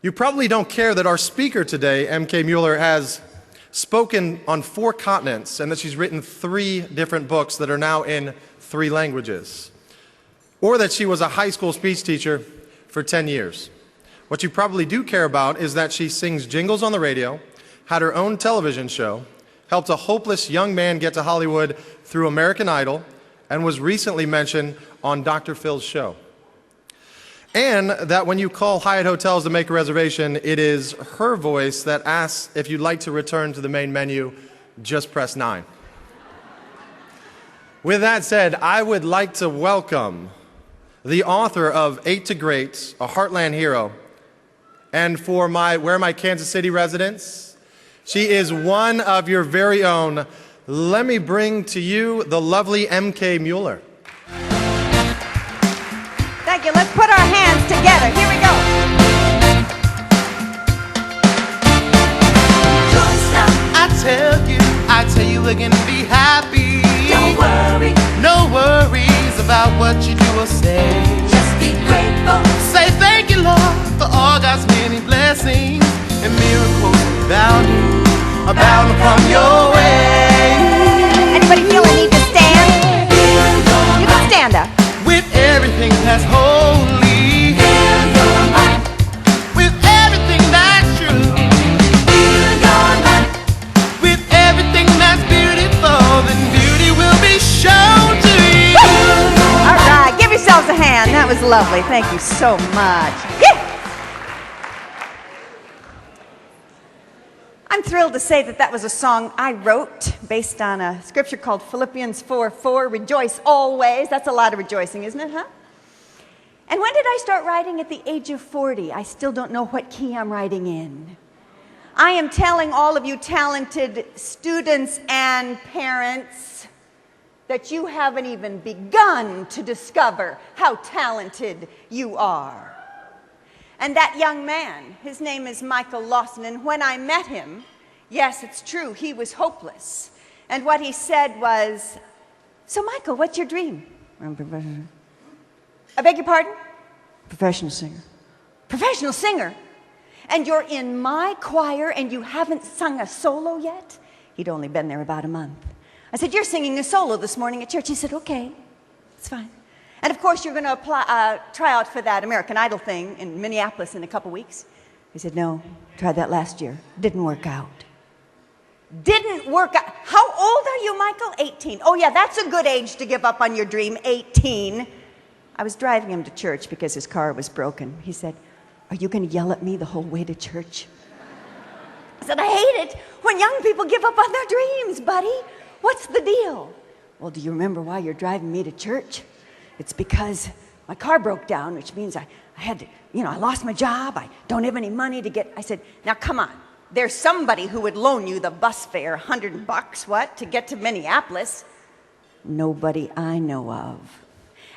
You probably don't care that our speaker today, M.K. Mueller, has spoken on 4 continents and that she's written 3 different books that are now in 3 languages, or that she was a high school speech teacher for 10 years. What you probably do care about is that she sings jingles on the radio, had her own television show, helped a hopeless young man get to Hollywood through American Idol, and was recently mentioned on Dr. Phil's show. And that when you call Hyatt Hotels to make a reservation, it is her voice that asks if you'd like to return to the main menu, just press 9. With that said, I would like to welcome the author of 8 to Great, a Heartland hero, and for where are my Kansas City residents? She is one of your very own. Let me bring to you the lovely M.K. Mueller. Thank you. Let's put our hands together. Here we go. I tell you we're gonna be happy. Don't worry, No worries about what you do or say. just be grateful. Say thank you, Lord, for all God's many blessings and miracles abound upon your way. Anybody feel a need to stand? You can stand up. With everything that's holy, with everything that's true, with everything that's beautiful, then beauty will be shown to you. All right, give yourselves a hand. That was lovely. Thank you so much. Yeah. I'm thrilled to say that was a song I wrote based on a scripture called Philippians 4:4, rejoice always. That's a lot of rejoicing, isn't it, huh? And when did I start writing? At the age of 40. I still don't know what key I'm writing in. I am telling all of you talented students and parents that you haven't even begun to discover how talented you are. And that young man, his name is Michael Lawson, and when I met him, yes, it's true, he was hopeless. And what he said was, so Michael, what's your dream? I beg your pardon? Professional singer. Professional singer? And you're in my choir and you haven't sung a solo yet? He'd only been there about a month. I said, you're singing a solo this morning at church. He said, okay, it's fine. And of course, you're going to try out for that American Idol thing in Minneapolis in a couple weeks. He said, no, tried that last year. Didn't work out. Didn't work out. How old are you, Michael? 18. Oh, yeah, that's a good age to give up on your dream, 18. I was driving him to church because his car was broken. He said, are you going to yell at me the whole way to church? I said, I hate it when young people give up on their dreams, buddy. What's the deal? Well, do you remember why you're driving me to church? It's because my car broke down, which means I had to, I lost my job. I don't have any money to get. I said, now come on. There's somebody who would loan you the bus fare, $100, to get to Minneapolis. Nobody I know of.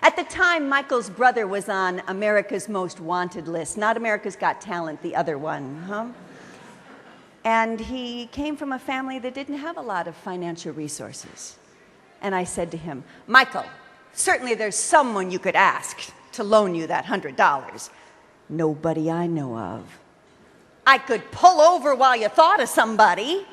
At the time, Michael's brother was on America's Most Wanted list, not America's Got Talent, the other one, huh? And he came from a family that didn't have a lot of financial resources. And I said to him, Michael, certainly there's someone you could ask to loan you that $100. Nobody I know of. I could pull over while you thought of somebody.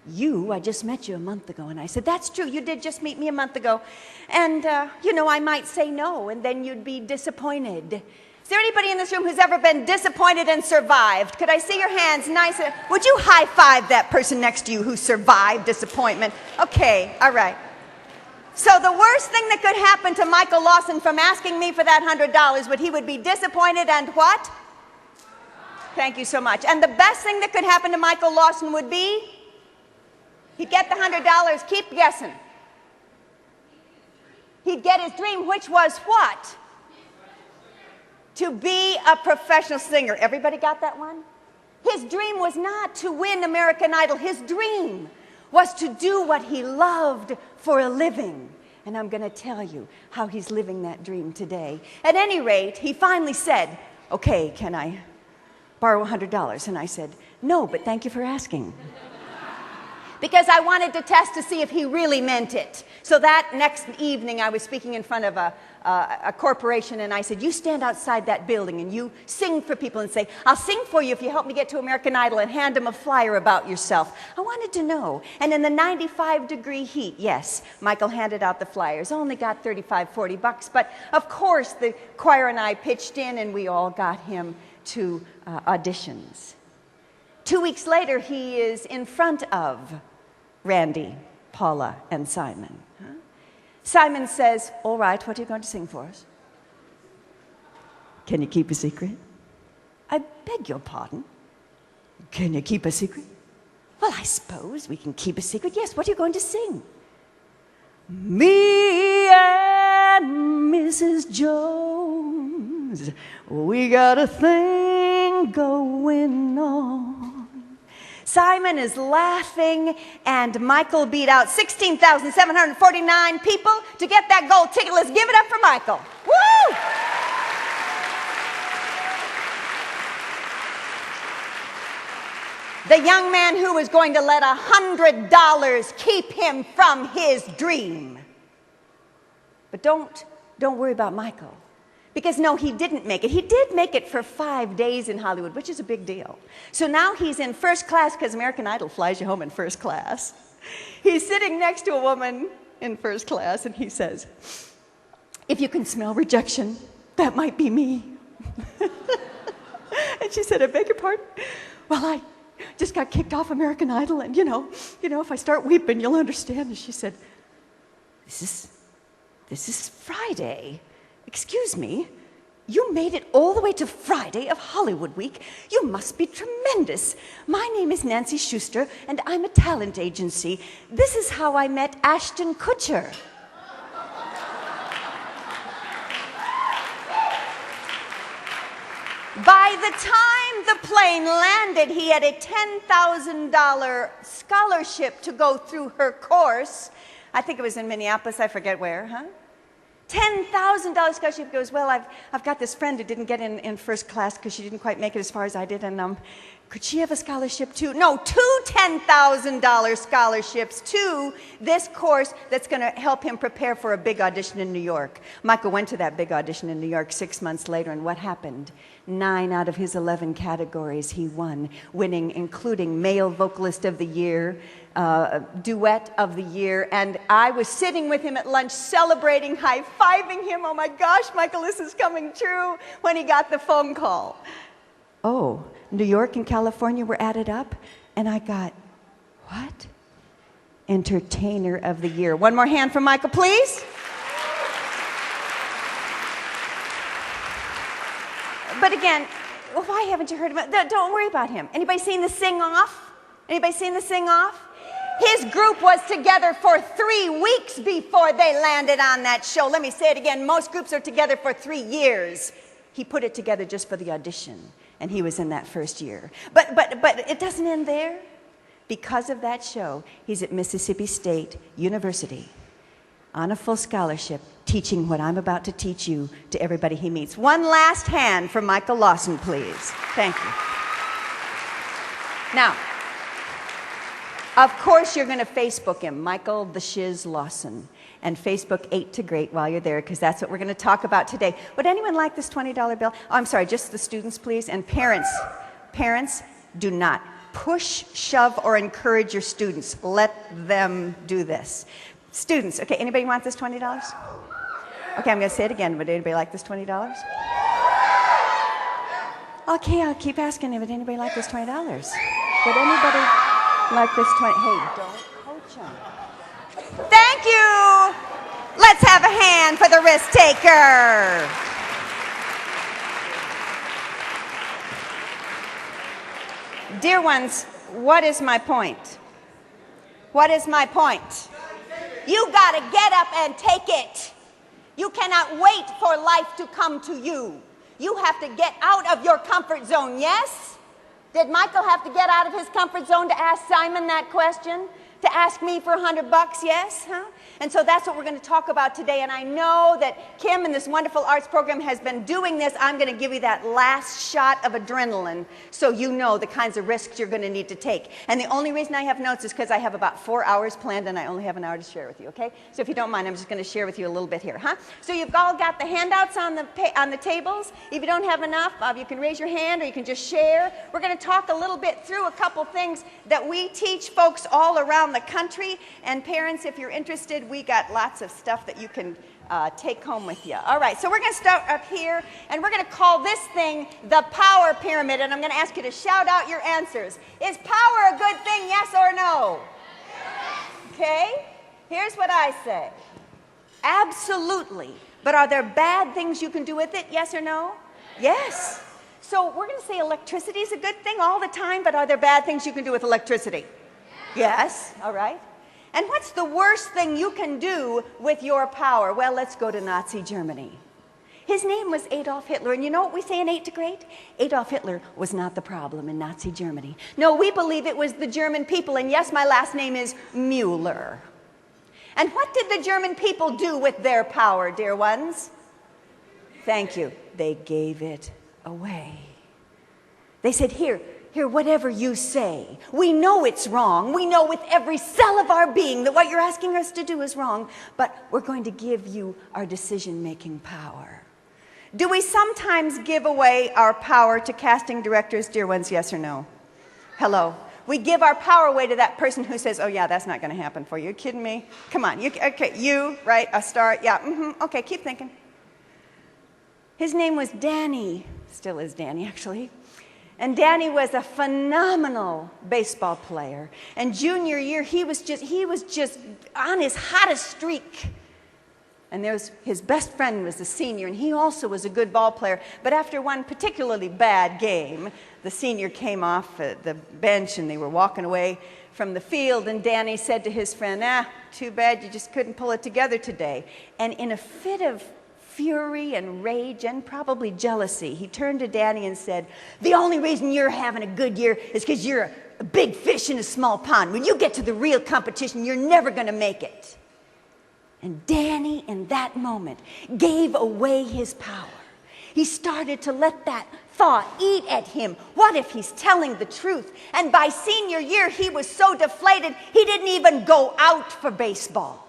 I just met you a month ago. And I said, that's true, you did just meet me a month ago. And, I might say no, and then you'd be disappointed. Is there anybody in this room who's ever been disappointed and survived? Could I see your hands? Nice. Would you high-five that person next to you who survived disappointment? Okay, all right. So the worst thing that could happen to Michael Lawson from asking me for that $100 would he would be disappointed and what? Thank you so much. And the best thing that could happen to Michael Lawson would be he'd get the $100. Keep guessing. He'd get his dream, which was what? To be a professional singer. Everybody got that one? His dream was not to win American Idol. His dream was to do what he loved for a living. And I'm going to tell you how he's living that dream today. At any rate, he finally said, okay, can I borrow $100? And I said, no, but thank you for asking. because I wanted to test to see if he really meant it. So that next evening, I was speaking in front of a corporation, and I said, you stand outside that building and you sing for people and say, I'll sing for you if you help me get to American Idol, and hand them a flyer about yourself. I wanted to know. And in the 95-degree heat, yes, Michael handed out the flyers. Only got $35, $40, but of course the choir and I pitched in, and we all got him to auditions. 2 weeks later, he is in front of Randy, Paula, and Simon. Simon says, all right, what are you going to sing for us? Can you keep a secret? I beg your pardon? Can you keep a secret? Well, I suppose we can keep a secret. Yes, what are you going to sing? Me and Mrs. Jones, we got a thing going on. Simon is laughing, and Michael beat out 16,749 people to get that gold ticket. Let's give it up for Michael. Woo! The young man who was going to let $100 keep him from his dream. But don't worry about Michael. Because no, he didn't make it. He did make it for 5 days in Hollywood, which is a big deal. So now he's in first class, because American Idol flies you home in first class. He's sitting next to a woman in first class, and he says, if you can smell rejection, that might be me. And she said, I beg your pardon? Well, I just got kicked off American Idol, and you know, if I start weeping, you'll understand. And she said, this is Friday. Excuse me, you made it all the way to Friday of Hollywood Week. You must be tremendous. My name is Nancy Schuster, and I'm a talent agency. This is how I met Ashton Kutcher. By the time the plane landed, he had a $10,000 scholarship to go through her course. I think it was in Minneapolis, I forget where, huh? $10,000 scholarship. Goes, well, I've got this friend who didn't get in first class because she didn't quite make it as far as I did, and could she have a scholarship too? No, two $10,000 scholarships to this course that's going to help him prepare for a big audition in New York. Michael went to that big audition in New York 6 months later, and what happened? 9 out of his 11 categories he won, winning including Male Vocalist of the Year, Duet of the Year, and I was sitting with him at lunch celebrating, high-fiving him. Oh my gosh, Michael, this is coming true, when he got the phone call. Oh, New York and California were added up, and I got, what? Entertainer of the Year. One more hand for Michael, please. But again, why haven't you heard about it? Don't worry about him. Anybody seen the sing-off? Anybody seen the sing-off? His group was together for 3 weeks before they landed on that show. Let me say it again. Most groups are together for 3 years. He put it together just for the audition, and he was in that first year. But it doesn't end there. Because of that show, he's at Mississippi State University on a full scholarship, teaching what I'm about to teach you to everybody he meets. One last hand for Michael Lawson, please. Thank you. Now, of course, you're going to Facebook him, Michael the Shiz Lawson, and Facebook 8 to Great while you're there, because that's what we're going to talk about today. Would anyone like this $20 bill? Oh, I'm sorry, just the students, please. And parents, do not push, shove, or encourage your students. Let them do this. Students, okay, anybody want this $20? Okay, I'm going to say it again. Would anybody like this $20? Okay, I'll keep asking. Would anybody like this $20? Would anybody like this 20? Hey, don't coach them. Thank you. Let's have a hand for the risk taker. Dear ones, what is my point? What is my point? You got to get up and take it. You cannot wait for life to come to you. You have to get out of your comfort zone, yes? Did Michael have to get out of his comfort zone to ask Simon that question? To ask me for $100, yes? Huh? And so that's what we're going to talk about today. And I know that Kim in this wonderful arts program has been doing this. I'm going to give you that last shot of adrenaline so you know the kinds of risks you're going to need to take. And the only reason I have notes is because I have about 4 hours planned and I only have an hour to share with you, okay? So if you don't mind, I'm just going to share with you a little bit here, huh? So you've all got the handouts on the tables. If you don't have enough, you can raise your hand or you can just share. We're going to talk a little bit through a couple things that we teach folks all around the country. And parents, if you're interested, we got lots of stuff that you can take home with you. All right, so we're going to start up here, and we're going to call this thing the power pyramid, and I'm going to ask you to shout out your answers. Is power a good thing, yes or no? Okay, here's what I say. Absolutely. But are there bad things you can do with it, yes or no? Yes. So we're going to say electricity is a good thing all the time, but are there bad things you can do with electricity? Yes. All right. And what's the worst thing you can do with your power? Well, let's go to Nazi Germany. His name was Adolf Hitler, and you know what we say in 8 to Great? Adolf Hitler was not the problem in Nazi Germany. No, we believe it was the German people, and yes, my last name is Mueller. And what did the German people do with their power, dear ones? Thank you. They gave it away. They said, here, whatever you say. We know it's wrong. We know with every cell of our being that what you're asking us to do is wrong, but we're going to give you our decision-making power. Do we sometimes give away our power to casting directors, dear ones, yes or no? Hello. We give our power away to that person who says, oh yeah, that's not going to happen for you. You kidding me? Come on. Okay, you, right, a star, yeah, okay, keep thinking. His name was Danny, still is Danny actually. And Danny was a phenomenal baseball player. And junior year, he was just on his hottest streak. And his best friend was the senior, and he also was a good ball player. But after one particularly bad game, the senior came off the bench, and they were walking away from the field, and Danny said to his friend, too bad you just couldn't pull it together today. And in a fit of fury and rage and probably jealousy, he turned to Danny and said, the only reason you're having a good year is because you're a big fish in a small pond. When you get to the real competition, you're never going to make it. And Danny, in that moment, gave away his power. He started to let that thought eat at him. What if he's telling the truth? And by senior year, he was so deflated, he didn't even go out for baseball.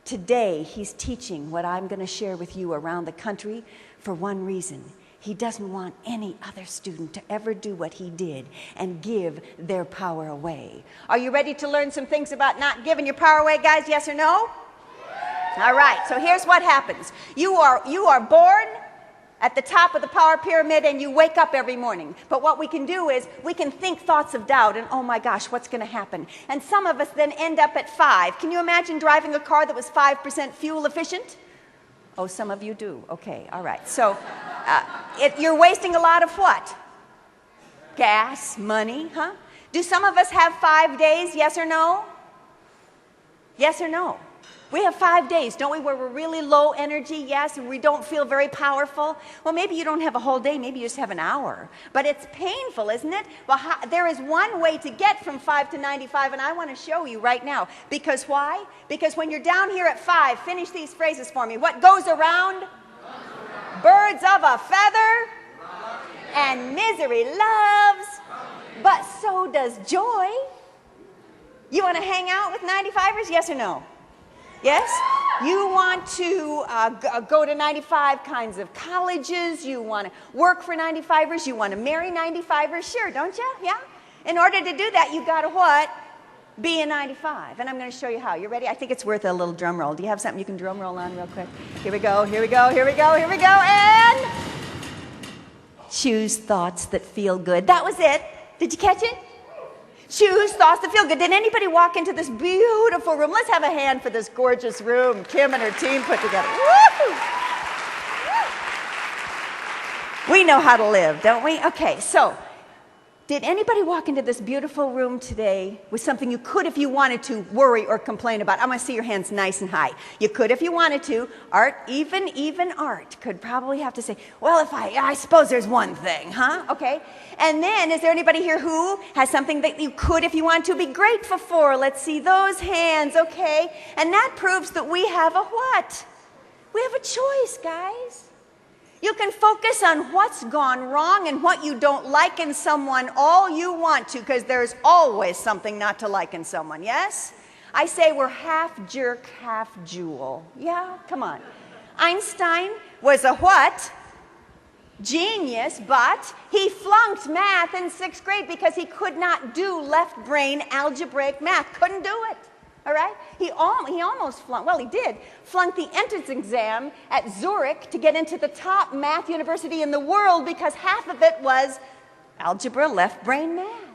Today, he's teaching what I'm going to share with you around the country for one reason. He doesn't want any other student to ever do what he did and give their power away. Are you ready to learn some things about not giving your power away, guys? Yes or no? All right, so here's what happens. You are born at the top of the power pyramid and you wake up every morning. But what we can do is we can think thoughts of doubt and, oh my gosh, what's going to happen? And some of us then end up at 5. Can you imagine driving a car that was 5% fuel efficient? Oh, some of you do. Okay, all right. So you're wasting a lot of what? Gas, money, huh? Do some of us have 5 days, yes or no? Yes or no? We have 5 days, don't we, where we're really low energy, yes, and we don't feel very powerful. Well, maybe you don't have a whole day, maybe you just have an hour. But it's painful, isn't it? Well, there is one way to get from 5 to 95, and I want to show you right now. Because why? Because when you're down here at 5, finish these phrases for me. What goes around? Birds of a feather, and misery loves, but so does joy. You want to hang out with 95ers, yes or no? Yes? You want to go to 95 kinds of colleges. You want to work for 95ers. You want to marry 95ers. Sure, don't you? Yeah? In order to do that, you've got to what? Be a 95. And I'm going to show you how. You ready? I think it's worth a little drum roll. Do you have something you can drum roll on real quick? Here we go, here we go, here we go, here we go. And choose thoughts that feel good. That was it. Did you catch it? Choose thoughts that feel good. Did anybody walk into this beautiful room? Let's have a hand for this gorgeous room Kim and her team put together. Woo-hoo! We know how to live, don't we? Okay, so Did anybody walk into this beautiful room today with something you could, if you wanted to, worry or complain about? I want to see your hands nice and high. You could if you wanted to. Art, even Art could probably have to say, well, if I suppose there's one thing, huh? Okay. And then, is there anybody here who has something that you could, if you want to, be grateful for? Let's see those hands, okay. And that proves that we have a what? We have a choice, guys. You can focus on what's gone wrong and what you don't like in someone all you want to, because there's always something not to like in someone, yes? I say we're half jerk, half jewel. Yeah, come on. Einstein was a what? Genius, but he flunked math in 6th grade because he could not do left brain algebraic math. Couldn't do it. All right? He almost flunked, well, he did, flunk the entrance exam at Zurich to get into the top math university in the world because half of it was algebra, left brain math.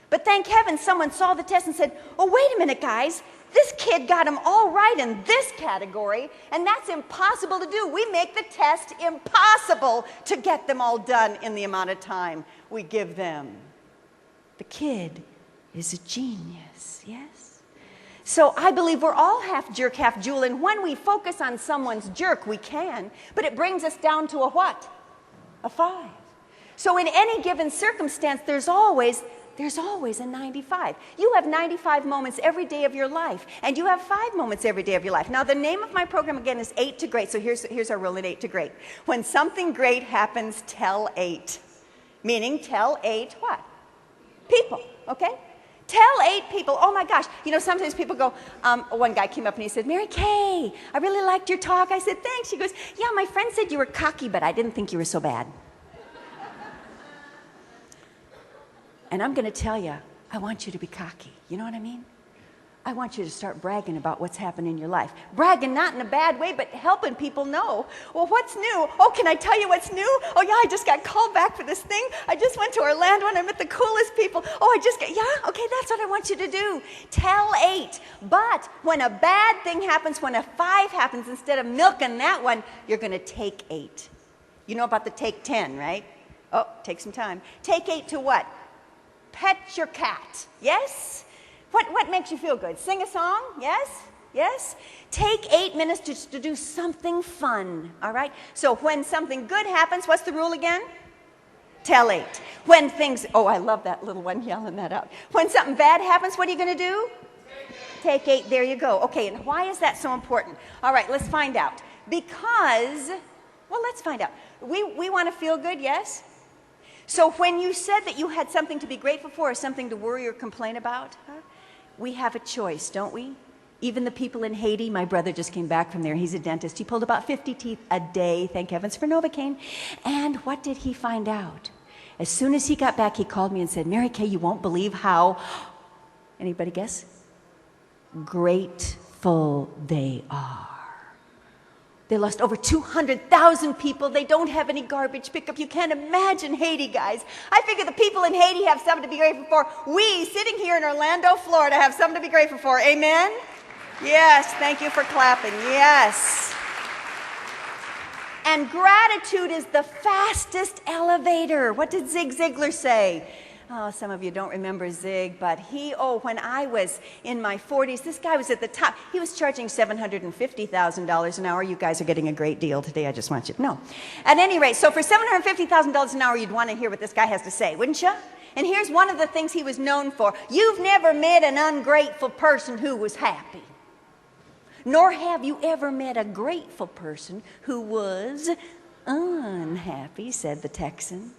But thank heaven someone saw the test and said, oh, wait a minute, guys. This kid got them all right in this category, and that's impossible to do. We make the test impossible to get them all done in the amount of time we give them. The kid is a genius, yes? So I believe we're all half jerk, half jewel, and when we focus on someone's jerk, we can, but it brings us down to a what? A 5. So in any given circumstance, there's always a 95. You have 95 moments every day of your life, and you have 5 moments every day of your life. Now, the name of my program, again, is 8 to Great, so here's our rule in 8 to Great. When something great happens, tell 8. Meaning, tell 8 what? People, okay? Tell 8 people. Oh my gosh. You know, sometimes people go, one guy came up and he said, Mary Kay, I really liked your talk. I said, thanks. She goes, yeah, my friend said you were cocky, but I didn't think you were so bad. And I'm going to tell you, I want you to be cocky. You know what I mean? I want you to start bragging about what's happened in your life. Bragging not in a bad way, but helping people know. Well, what's new? Oh, can I tell you what's new? Oh, yeah, I just got called back for this thing. I just went to Orlando and I met the coolest people. Oh, yeah, okay, that's what I want you to do. Tell 8. But when a bad thing happens, when a 5 happens, instead of milking that one, you're going to take 8. You know about the take 10, right? Oh, take some time. Take 8 to what? Pet your cat. Yes? What makes you feel good? Sing a song? Yes? Yes? Take 8 minutes to do something fun, all right? So when something good happens, what's the rule again? Tell 8. When things, oh, I love that little one yelling that out. When something bad happens, what are you going to do? Take 8. There you go. Okay, and why is that so important? All right, let's find out. Because, well, let's find out. We want to feel good, yes? So when you said that you had something to be grateful for or something to worry or complain about, we have a choice, don't we? Even the people in Haiti, my brother just came back from there. He's a dentist. He pulled about 50 teeth a day, thank heavens for Novocaine. And what did he find out? As soon as he got back, he called me and said, Mary Kay, you won't believe how, anybody guess? Grateful they are. They lost over 200,000 people. They don't have any garbage pickup. You can't imagine Haiti, guys. I figure the people in Haiti have something to be grateful for. We, sitting here in Orlando, Florida, have something to be grateful for. Amen? Yes, thank you for clapping. Yes. And gratitude is the fastest elevator. What did Zig Ziglar say? Oh, some of you don't remember Zig, but when I was in my 40s, this guy was at the top. He was charging $750,000 an hour. You guys are getting a great deal today, I just want you to know. At any rate, so for $750,000 an hour, you'd want to hear what this guy has to say, wouldn't you? And here's one of the things he was known for. You've never met an ungrateful person who was happy. Nor have you ever met a grateful person who was unhappy, said the Texan.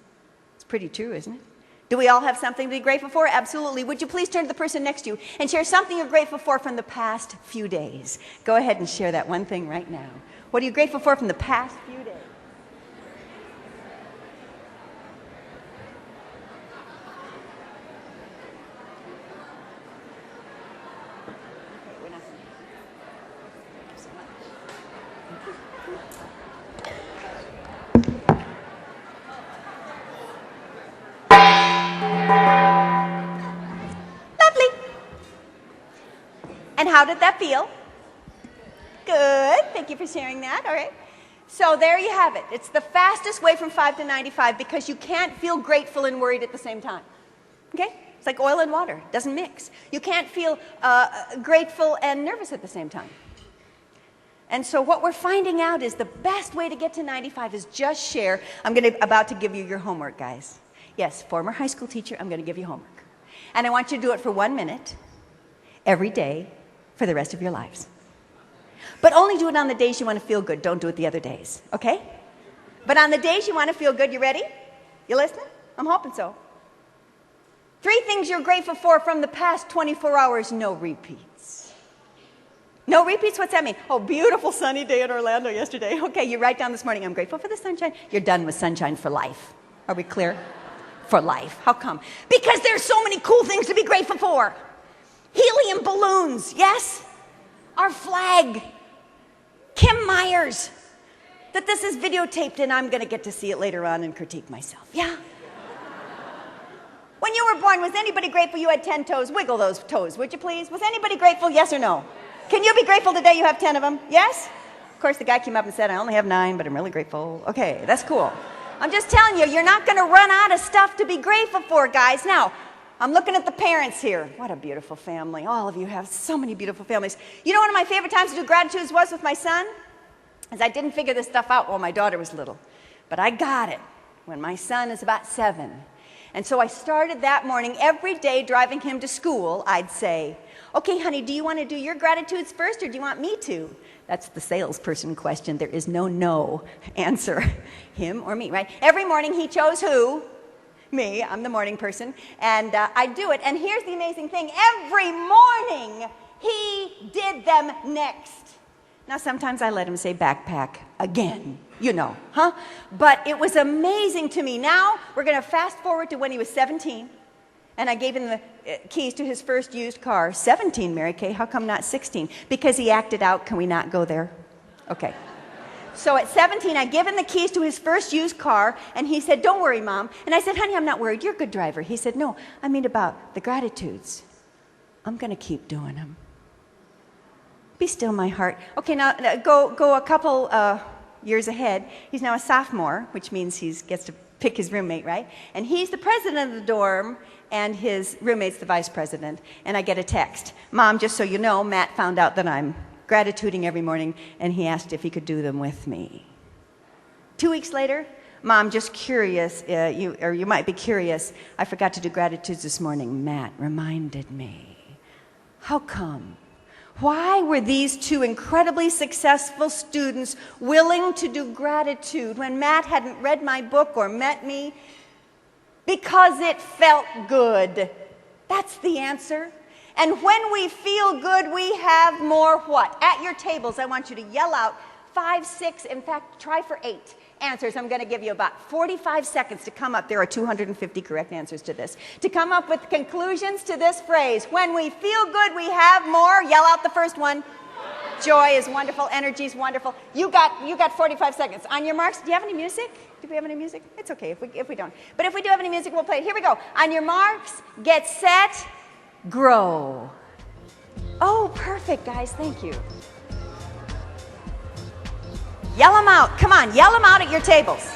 It's pretty true, isn't it? Do we all have something to be grateful for? Absolutely. Would you please turn to the person next to you and share something you're grateful for from the past few days? Go ahead and share that one thing right now. What are you grateful for from the past few days? And how did that feel? Good. Thank you for sharing that. All right. So there you have it. It's the fastest way from 5 to 95 because you can't feel grateful and worried at the same time. Okay? It's like oil and water. It doesn't mix. You can't feel grateful and nervous at the same time. And so what we're finding out is the best way to get to 95 is just share. I'm about to give you your homework, guys. Yes, former high school teacher, I'm going to give you homework. And I want you to do it for 1 minute every day for the rest of your lives. But only do it on the days you want to feel good. Don't do it the other days, okay? But on the days you want to feel good, you ready? You listening? I'm hoping so. 3 things you're grateful for from the past 24 hours, no repeats. No repeats? What's that mean? Oh, beautiful sunny day in Orlando yesterday. Okay, you write down this morning, I'm grateful for the sunshine. You're done with sunshine for life. Are we clear? For life. How come? Because there's so many cool things to be grateful for. Helium balloons, yes? Our flag. Kim Myers. That this is videotaped and I'm going to get to see it later on and critique myself. Yeah? When you were born, was anybody grateful you had 10 toes? Wiggle those toes, would you please? Was anybody grateful, yes or no? Can you be grateful today you have 10 of them? Yes? Of course, the guy came up and said, I only have 9, but I'm really grateful. Okay, that's cool. I'm just telling you, you're not going to run out of stuff to be grateful for, guys. Now, I'm looking at the parents here. What a beautiful family. All of you have so many beautiful families. You know, one of my favorite times to do gratitudes was with my son? Is I didn't figure this stuff out while my daughter was little. But I got it when my son is about 7. And so I started that morning, every day driving him to school, I'd say, okay, honey, do you want to do your gratitudes first or do you want me to? That's the salesperson question. There is no answer, him or me, right? Every morning he chose who? Me. I'm the morning person. And I do it. And here's the amazing thing. Every morning he did them next. Now, sometimes I let him say backpack again, you know, huh? But it was amazing to me. Now, we're going to fast forward to when he was 17, and I gave him the keys to his first used car. 17, Mary Kay, how come not 16? Because he acted out. Can we not go there? Okay. So at 17, I gave him the keys to his first used car, and he said, don't worry, Mom. And I said, honey, I'm not worried. You're a good driver. He said, no, I mean about the gratitudes. I'm going to keep doing them. Be still, my heart. Okay, now go a couple years ahead. He's now a sophomore, which means he gets to pick his roommate, right? And he's the president of the dorm, and his roommate's the vice president. And I get a text. Mom, just so you know, Matt found out that I'm gratituding every morning, and he asked if he could do them with me. 2 weeks later, Mom, just curious, you might be curious, I forgot to do gratitudes this morning. Matt reminded me. How come? Why were these 2 incredibly successful students willing to do gratitude when Matt hadn't read my book or met me? Because it felt good. That's the answer. And when we feel good, we have more what? At your tables, I want you to yell out 5, 6, in fact, try for 8 answers. I'm going to give you about 45 seconds to come up. There are 250 correct answers to this. To come up with conclusions to this phrase. When we feel good, we have more. Yell out the first one. Joy is wonderful. Energy is wonderful. You got 45 seconds. On your marks, do you have any music? Do we have any music? It's okay if we don't. But if we do have any music, we'll play it. Here we go. On your marks, get set, grow. Oh, perfect, guys. Thank you. Yell them out. Come on, yell them out at your tables.